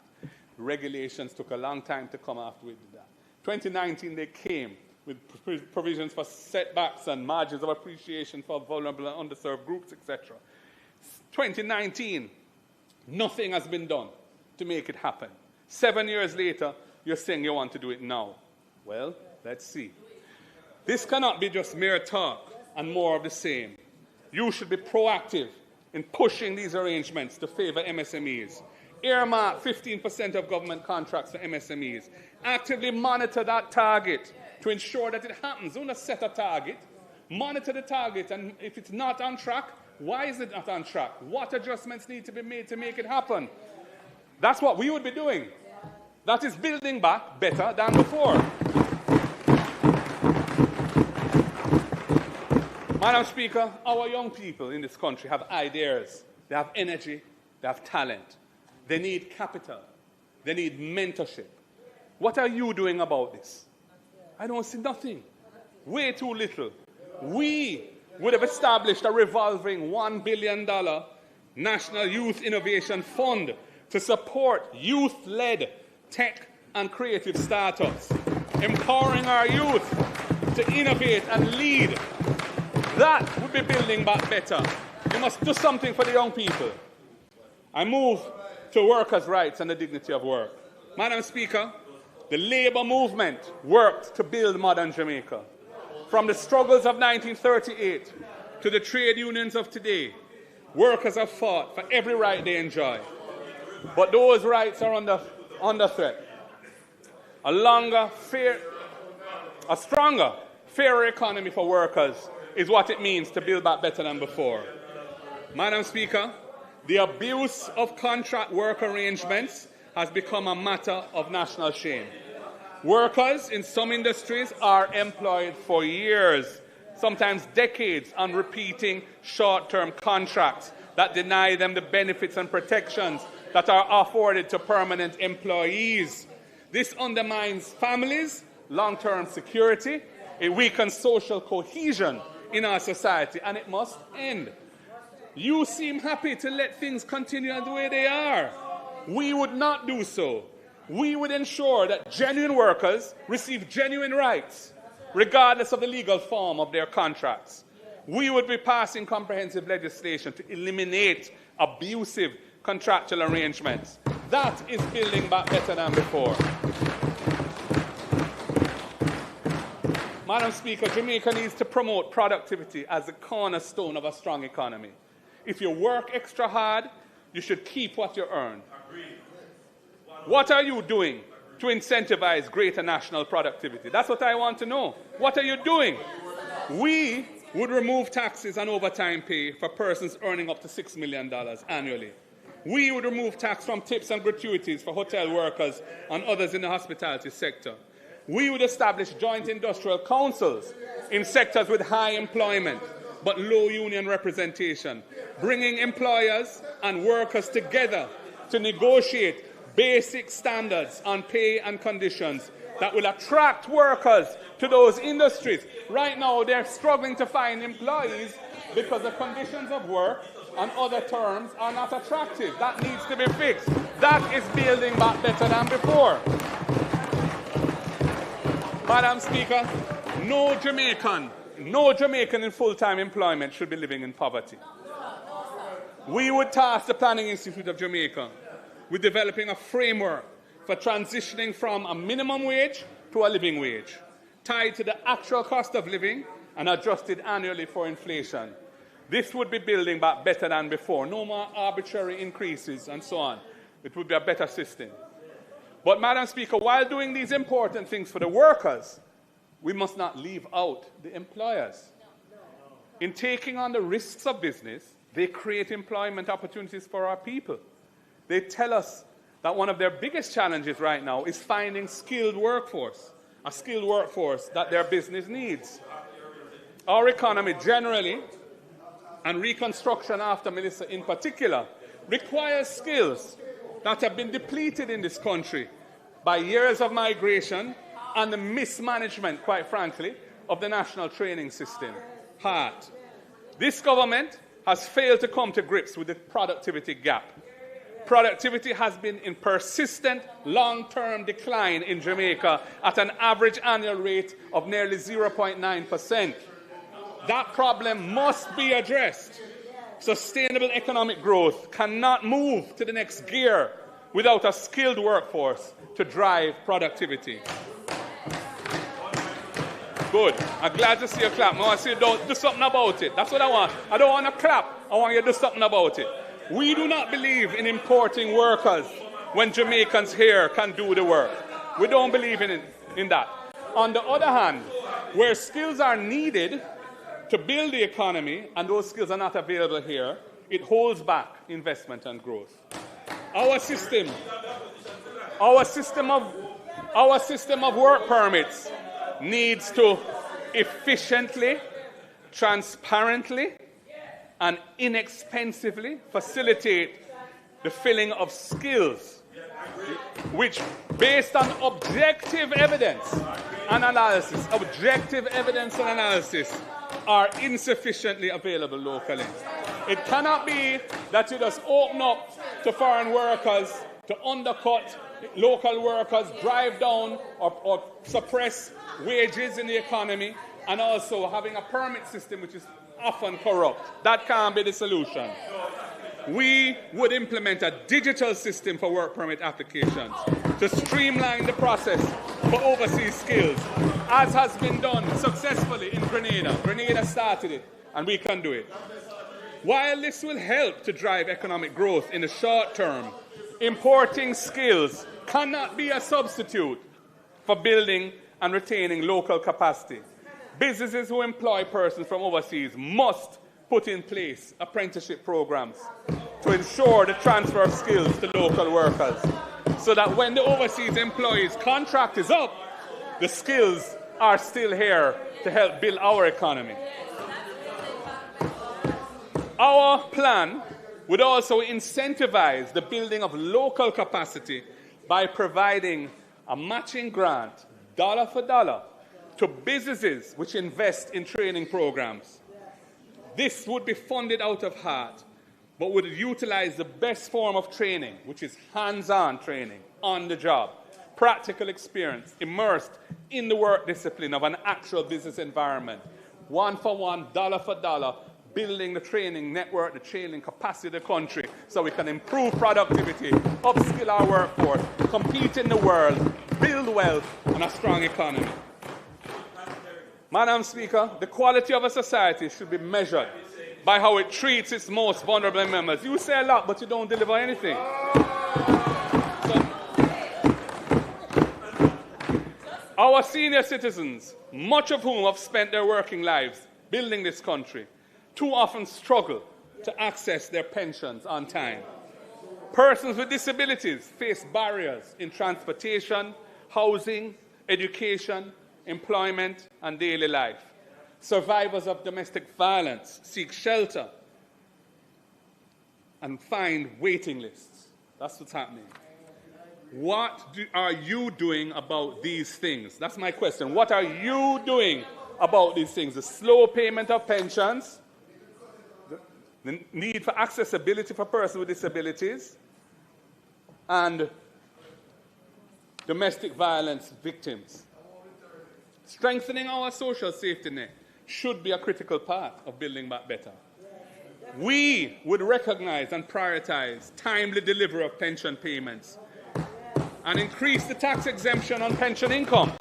Regulations took a long time to come after we did that. 2019, they came with provisions for setbacks and margins of appreciation for vulnerable and underserved groups, etc. 2019, nothing has been done to make it happen. 7 years later, you're saying you want to do it now. Well, let's see. This cannot be just mere talk and more of the same. You should be proactive in pushing these arrangements to favor MSMEs. Earmark 15% of government contracts for MSMEs. Actively monitor that target to ensure that it happens. Don't just set a target. Monitor the target, and if it's not on track, why is it not on track? What adjustments need to be made to make it happen? That's what we would be doing. That is building back better than before. Madam Speaker, our young people in this country have ideas, they have energy, they have talent. They need capital. They need mentorship. What are you doing about this? I don't see nothing. Way too little. We would have established a revolving $1 billion National Youth Innovation Fund to support youth-led tech and creative startups, empowering our youth to innovate and lead. That would be building back better. You must do something for the young people. I move to workers' rights and the dignity of work. Madam Speaker, the labor movement worked to build modern Jamaica. From the struggles of 1938 to the trade unions of today, workers have fought for every right they enjoy. But those rights are under threat. A stronger, fairer economy for workers is what it means to build back better than before. Madam Speaker, the abuse of contract work arrangements has become a matter of national shame. Workers in some industries are employed for years, sometimes decades, on repeating short-term contracts that deny them the benefits and protections that are afforded to permanent employees. This undermines families' long-term security, it weakens social cohesion in our society, and it must end. You seem happy to let things continue the way they are. We would not do so. We would ensure that genuine workers receive genuine rights, regardless of the legal form of their contracts. We would be passing comprehensive legislation to eliminate abusive contractual arrangements. That is building back better than before. Madam Speaker, Jamaica needs to promote productivity as the cornerstone of a strong economy. If you work extra hard, you should keep what you earn. What are you doing to incentivize greater national productivity? That's what I want to know. What are you doing? We would remove taxes on overtime pay for persons earning up to $6 million annually. We would remove tax from tips and gratuities for hotel workers and others in the hospitality sector. We would establish joint industrial councils in sectors with high employment but low union representation, bringing employers and workers together to negotiate basic standards on pay and conditions that will attract workers to those industries. Right now, they're struggling to find employees because the conditions of work and other terms are not attractive. That needs to be fixed. That is building back better than before. Madam Speaker, no Jamaican in full-time employment should be living in poverty. We would task the Planning Institute of Jamaica with developing a framework for transitioning from a minimum wage to a living wage, tied to the actual cost of living and adjusted annually for inflation. This would be building back better than before. No more arbitrary increases and so on. It would be a better system. But, Madam Speaker, while doing these important things for the workers, we must not leave out the employers. In taking on the risks of business, they create employment opportunities for our people. They tell us that one of their biggest challenges right now is finding skilled workforce, a skilled workforce that their business needs. Our economy generally, and reconstruction after Melissa in particular, requires skills that have been depleted in this country by years of migration and the mismanagement, quite frankly, of the national training system. This government has failed to come to grips with the productivity gap. Productivity has been in persistent long-term decline in Jamaica at an average annual rate of nearly 0.9%. That problem must be addressed. Sustainable economic growth cannot move to the next gear without a skilled workforce to drive productivity. Good. I'm glad to see you clap. I want to see you do something about it. That's what I want. I don't want to clap. I want you to do something about it. We do not believe in importing workers when Jamaicans here can do the work. We don't believe in that. On the other hand, where skills are needed to build the economy and those skills are not available here, it holds back investment and growth. Our system of work permits needs to efficiently, transparently, and inexpensively facilitate the filling of skills, which, based on objective evidence and analysis, are insufficiently available locally. It cannot be that you just open up to foreign workers to undercut local workers, drive down or suppress wages in the economy, and also having a permit system which is often corrupt. That can't be the solution. We would implement a digital system for work permit applications to streamline the process for overseas skills, as has been done successfully in Grenada. Grenada started it, and we can do it. While this will help to drive economic growth in the short term, importing skills cannot be a substitute for building and retaining local capacity. Businesses who employ persons from overseas must put in place apprenticeship programs to ensure the transfer of skills to local workers, so that when the overseas employees' contract is up, the skills are still here to help build our economy. Our plan would also incentivize the building of local capacity by providing a matching grant, dollar for dollar, to businesses which invest in training programs. This would be funded out of heart, but would utilize the best form of training, which is hands-on training, on the job, practical experience, immersed in the work discipline of an actual business environment, one for one, dollar for dollar, building the training network, the training capacity of the country, so we can improve productivity, upskill our workforce, compete in the world, build wealth, and a strong economy. Madam Speaker, the quality of a society should be measured by how it treats its most vulnerable members. You say a lot, but you don't deliver anything. Our senior citizens, much of whom have spent their working lives building this country, too often struggle to access their pensions on time. Persons with disabilities face barriers in transportation, housing, education, employment, and daily life. Survivors of domestic violence seek shelter and find waiting lists. That's what's happening. What are you doing about these things? That's my question. What are you doing about these things? The slow payment of pensions, the need for accessibility for persons with disabilities, and domestic violence victims. Strengthening our social safety net should be a critical part of building back better. We would recognize and prioritize timely delivery of pension payments and increase the tax exemption on pension income,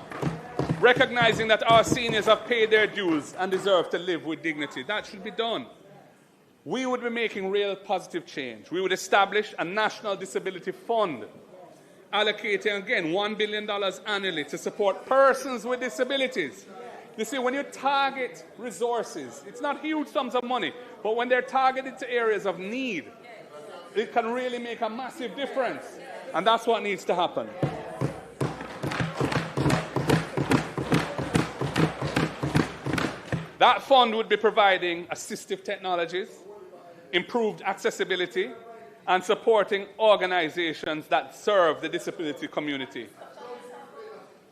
recognizing that our seniors have paid their dues and deserve to live with dignity. That should be done. We would be making real positive change. We would establish a national disability fund allocating, again, $1 billion annually to support persons with disabilities. You see, when you target resources, it's not huge sums of money, but when they're targeted to areas of need, it can really make a massive difference. And that's what needs to happen. That fund would be providing assistive technologies, improved accessibility, and supporting organizations that serve the disability community.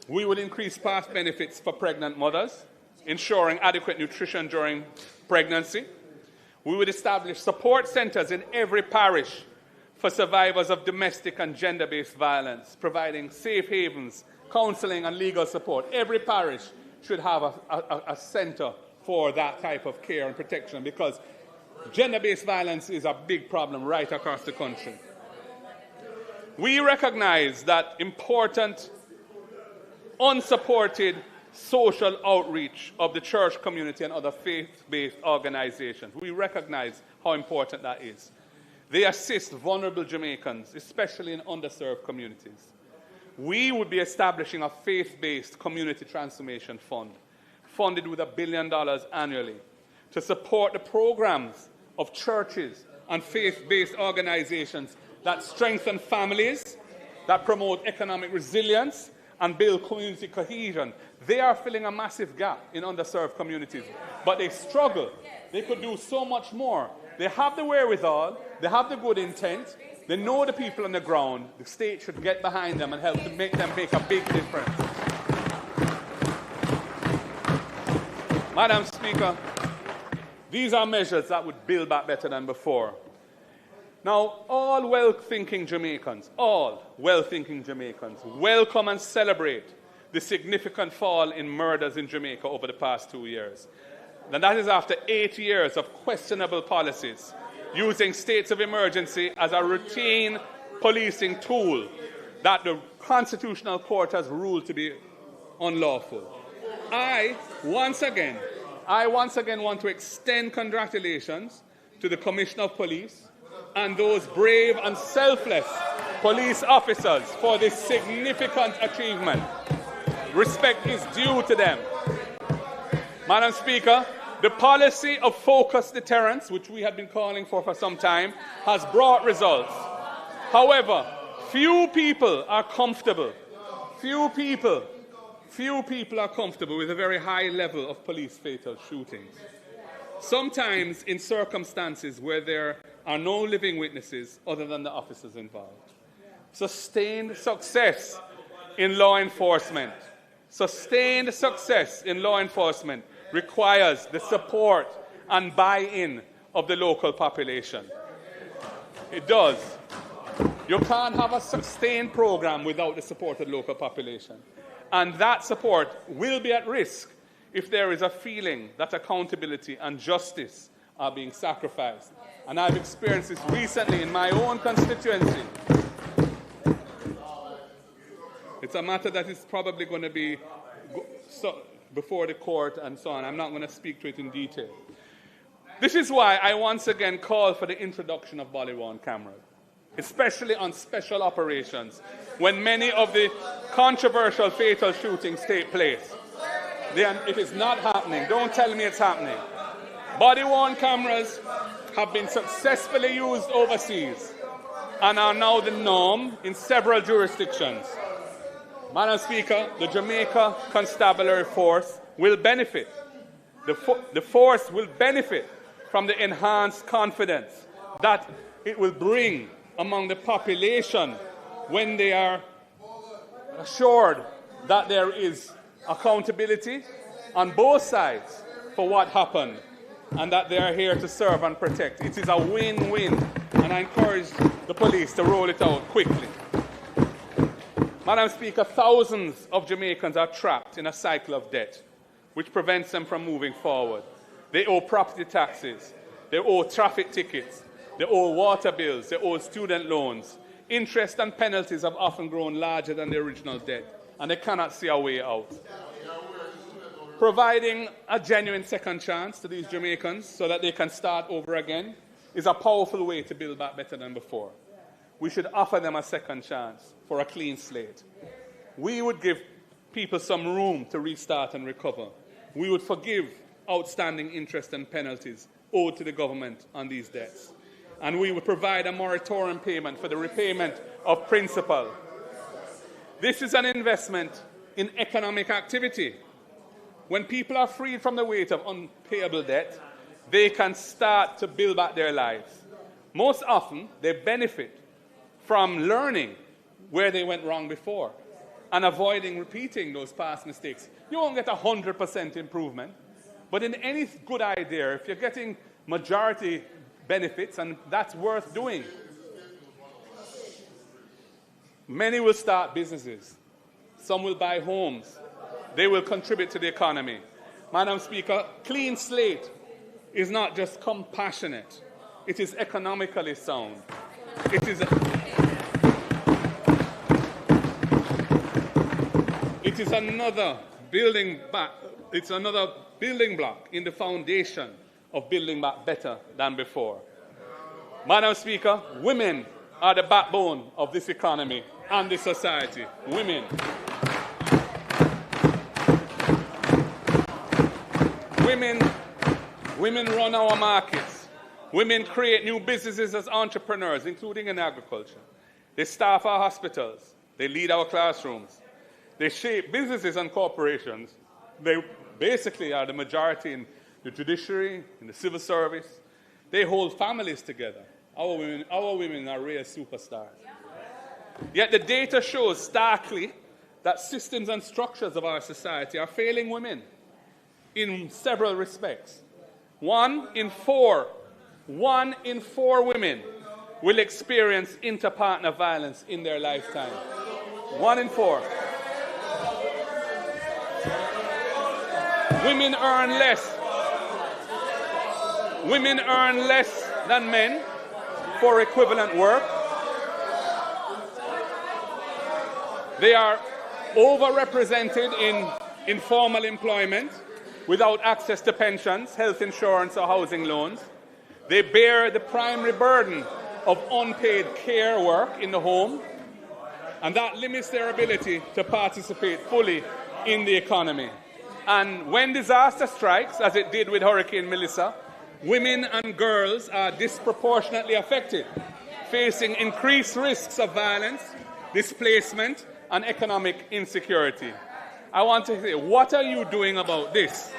We would increase past benefits for pregnant mothers, ensuring adequate nutrition during pregnancy. We would establish support centers in every parish for survivors of domestic and gender-based violence, providing safe havens, counseling, and legal support. Every parish should have a center for that type of care and protection, because gender-based violence is a big problem right across the country. We recognize that important, unsupported social outreach of the church community and other faith-based organizations. We recognize how important that is. They assist vulnerable Jamaicans, especially in underserved communities. We would be establishing a faith-based community transformation fund, funded with $1 billion annually, to support the programs of churches and faith-based organizations that strengthen families, that promote economic resilience, and build community cohesion. They are filling a massive gap in underserved communities, but they struggle. They could do so much more. They have the wherewithal, they have the good intent, they know the people on the ground. The state should get behind them and help to make them make a big difference. Madam Speaker, these are measures that would build back better than before. Now, all well-thinking Jamaicans, welcome and celebrate the significant fall in murders in Jamaica over the past 2 years. And that is after 8 years of questionable policies, using states of emergency as a routine policing tool that the Constitutional Court has ruled to be unlawful. I once again want to extend congratulations to the Commissioner of Police and those brave and selfless police officers for this significant achievement. Respect is due to them. Madam Speaker, the policy of focused deterrence, which we have been calling for some time, has brought results. However, few people are comfortable with a very high level of police fatal shootings. Sometimes in circumstances where there are no living witnesses other than the officers involved. Sustained success in law enforcement requires the support and buy-in of the local population. It does. You can't have a sustained program without the support of the local population. And that support will be at risk if there is a feeling that accountability and justice are being sacrificed. And I've experienced this recently in my own constituency. It's a matter that is probably going to be before the court and so on. I'm not going to speak to it in detail. This is why I once again call for the introduction of body-worn cameras, especially on special operations, when many of the controversial fatal shootings take place. It is not happening. Don't tell me it's happening. Body-worn cameras have been successfully used overseas and are now the norm in several jurisdictions. Madam Speaker, the Jamaica Constabulary Force will benefit. The force will benefit from the enhanced confidence that it will bring among the population when they are assured that there is accountability on both sides for what happened and that they are here to serve and protect. It is a win-win, and I encourage the police to roll it out quickly. Madam Speaker, thousands of Jamaicans are trapped in a cycle of debt, which prevents them from moving forward. They owe property taxes, they owe traffic tickets, they owe water bills, they owe student loans. Interest and penalties have often grown larger than the original debt, and they cannot see a way out. Providing a genuine second chance to these Jamaicans so that they can start over again is a powerful way to build back better than before. we should offer them a second chance for a clean slate. We would give people some room to restart and recover. We would forgive outstanding interest and penalties owed to the government on these debts. And we would provide a moratorium payment for the repayment of principal. This is an investment in economic activity. When people are freed from the weight of unpayable debt, they can start to build back their lives. Most often, they benefit from learning where they went wrong before and avoiding repeating those past mistakes. You won't get 100% improvement, but in any good idea, if you're getting majority benefits, and that's worth doing, many will start businesses. Some will buy homes. They will contribute to the economy. Madam Speaker, clean slate is not just compassionate. It is economically sound. It is another building block in the foundation of building back better than before. Madam Speaker, women are the backbone of this economy and this society. Women. Women run our markets. Women create new businesses as entrepreneurs, including in agriculture. They staff our hospitals. They lead our classrooms. They shape businesses and corporations. They basically are the majority in the judiciary, in the civil service. They hold families together. Our women are real superstars. Yet the data shows starkly that systems and structures of our society are failing women in several respects. One in four women will experience interpartner violence in their lifetime. 1 in 4. Women earn less than men for equivalent work. They are overrepresented in informal employment without access to pensions, health insurance, or housing loans. They bear the primary burden of unpaid care work in the home, and that limits their ability to participate fully in the economy. And when disaster strikes, as it did with Hurricane Melissa, women and girls are disproportionately affected, facing increased risks of violence, displacement, and economic insecurity. I want to say, what are you doing about this?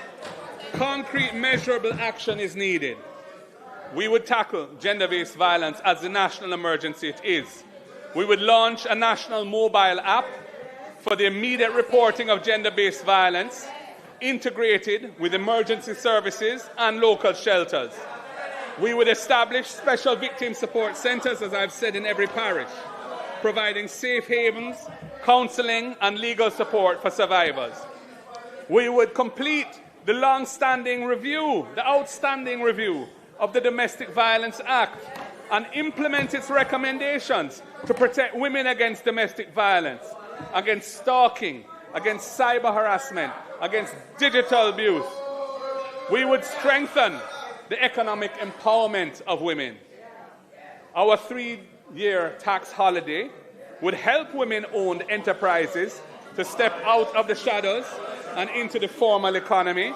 Concrete, measurable action is needed. We would tackle gender-based violence as the national emergency it is. We would launch a national mobile app for the immediate reporting of gender-based violence, integrated with emergency services and local shelters. We would establish special victim support centres, as I've said, in every parish, providing safe havens, counselling and legal support for survivors. We would complete the outstanding review of the Domestic Violence Act and implement its recommendations to protect women against domestic violence, against stalking, against cyber harassment, against digital abuse. We would strengthen the economic empowerment of women. Our 3-year tax holiday would help women-owned enterprises to step out of the shadows and into the formal economy,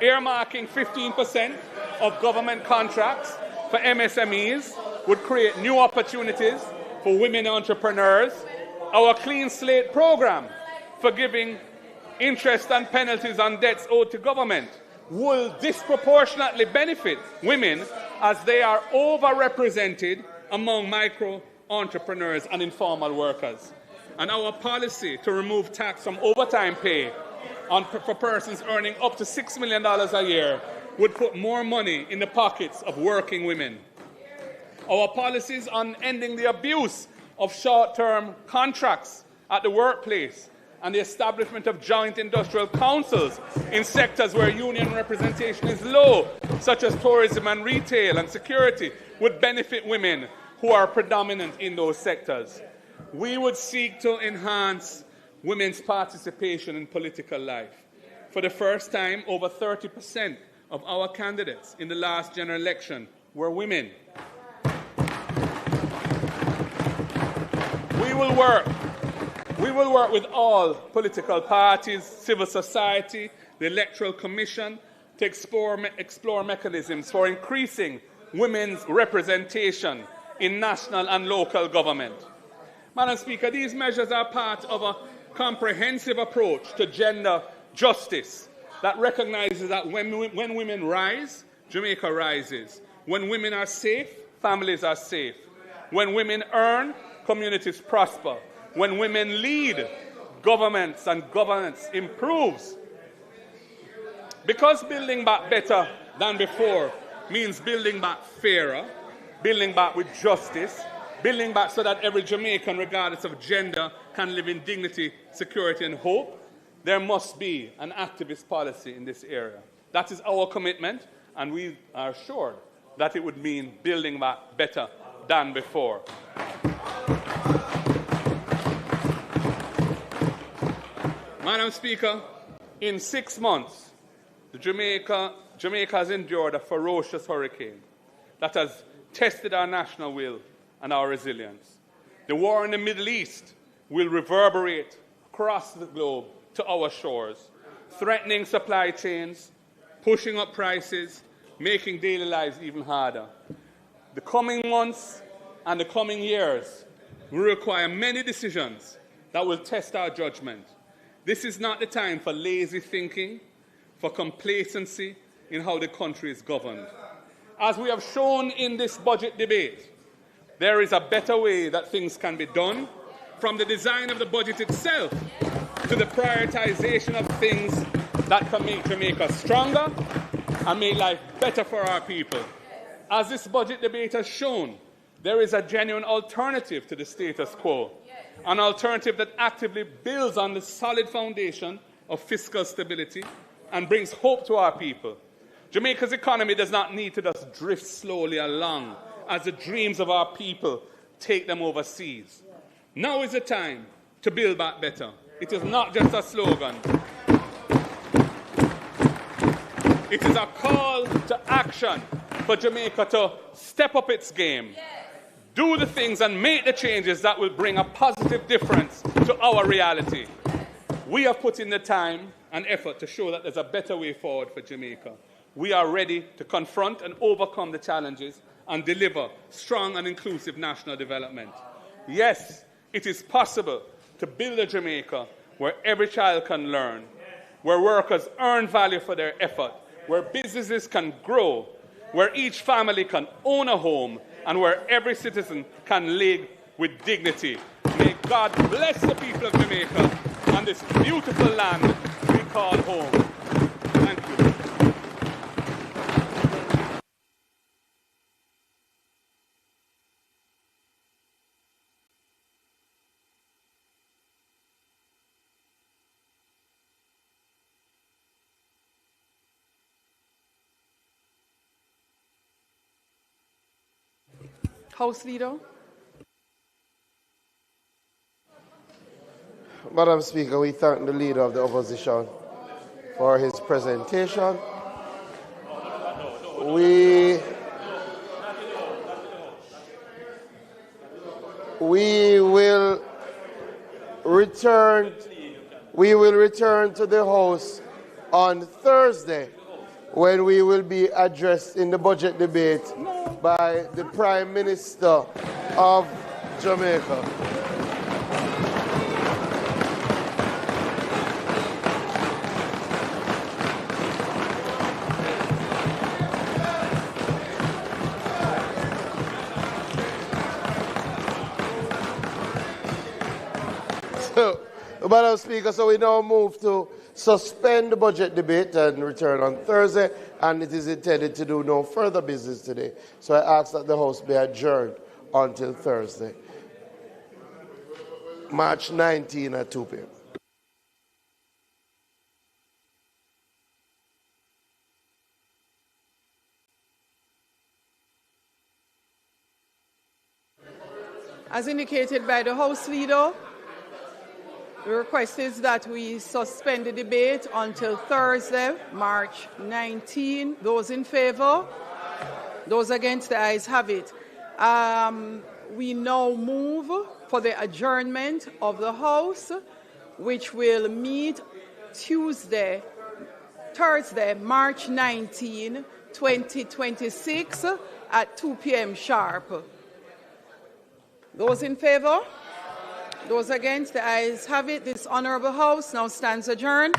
earmarking 15% of government contracts for MSMEs would create new opportunities for women entrepreneurs. Our Clean Slate program, forgiving interest and penalties on debts owed to government, will disproportionately benefit women as they are overrepresented among micro-entrepreneurs and informal workers. And our policy to remove tax from overtime pay for persons earning up to $6 million a year would put more money in the pockets of working women. Our policies on ending the abuse of short-term contracts at the workplace and the establishment of joint industrial councils in sectors where union representation is low, such as tourism and retail and security, would benefit women who are predominant in those sectors. We would seek to enhance women's participation in political life. For the first time, over 30% of our candidates in the last general election were women. will work. We will work with all political parties, civil society, the Electoral Commission to explore mechanisms for increasing women's representation in national and local government. Madam Speaker, these measures are part of a comprehensive approach to gender justice that recognizes that when women rise, Jamaica rises. When women are safe, families are safe. When women earn, communities prosper. When women lead, governments and governance improves. Because building back better than before means building back fairer, building back with justice, building back so that every Jamaican, regardless of gender, can live in dignity, security, and hope, there must be an activist policy in this area. That is our commitment, and we are assured that it would mean building back better than before. Madam Speaker, in 6 months, Jamaica has endured a ferocious hurricane that has tested our national will and our resilience. The war in the Middle East will reverberate across the globe to our shores, threatening supply chains, pushing up prices, making daily lives even harder. The coming months and the coming years will require many decisions that will test our judgment. This is not the time for lazy thinking, for complacency in how the country is governed. As we have shown in this budget debate, there is a better way that things can be done, from the design of the budget itself to the prioritization of things that can make Jamaica stronger and make life better for our people. As this budget debate has shown, there is a genuine alternative to the status quo, an alternative that actively builds on the solid foundation of fiscal stability and brings hope to our people. Jamaica's economy does not need to just drift slowly along as the dreams of our people take them overseas. Now is the time to build back better. It is not just a slogan. It is a call to action for Jamaica to step up its game, do the things and make the changes that will bring a positive difference to our reality. We have put in the time and effort to show that there's a better way forward for Jamaica. We are ready to confront and overcome the challenges and deliver strong and inclusive national development. Yes, it is possible to build a Jamaica where every child can learn, where workers earn value for their effort, where businesses can grow, where each family can own a home, and where every citizen can live with dignity. May God bless the people of Jamaica and this beautiful land we call home. Thank you. House Leader. Madam Speaker, we thank the Leader of the Opposition for his presentation. We will return to the House on Thursday, when we will be addressed in the budget debate by the Prime Minister of Jamaica. Madam Speaker, so we now move to suspend the budget debate and return on Thursday, and it is intended to do no further business today. So I ask that the House be adjourned until Thursday, March 19 at 2 p.m. As indicated by the House Leader, the request is that we suspend the debate until Thursday, March 19. Those in favour? Those against? The ayes have it. We now move for the adjournment of the House, which will meet Thursday, March 19, 2026 at 2 p.m. sharp. Those in favor? Those against? The ayes have it. This honorable House now stands adjourned.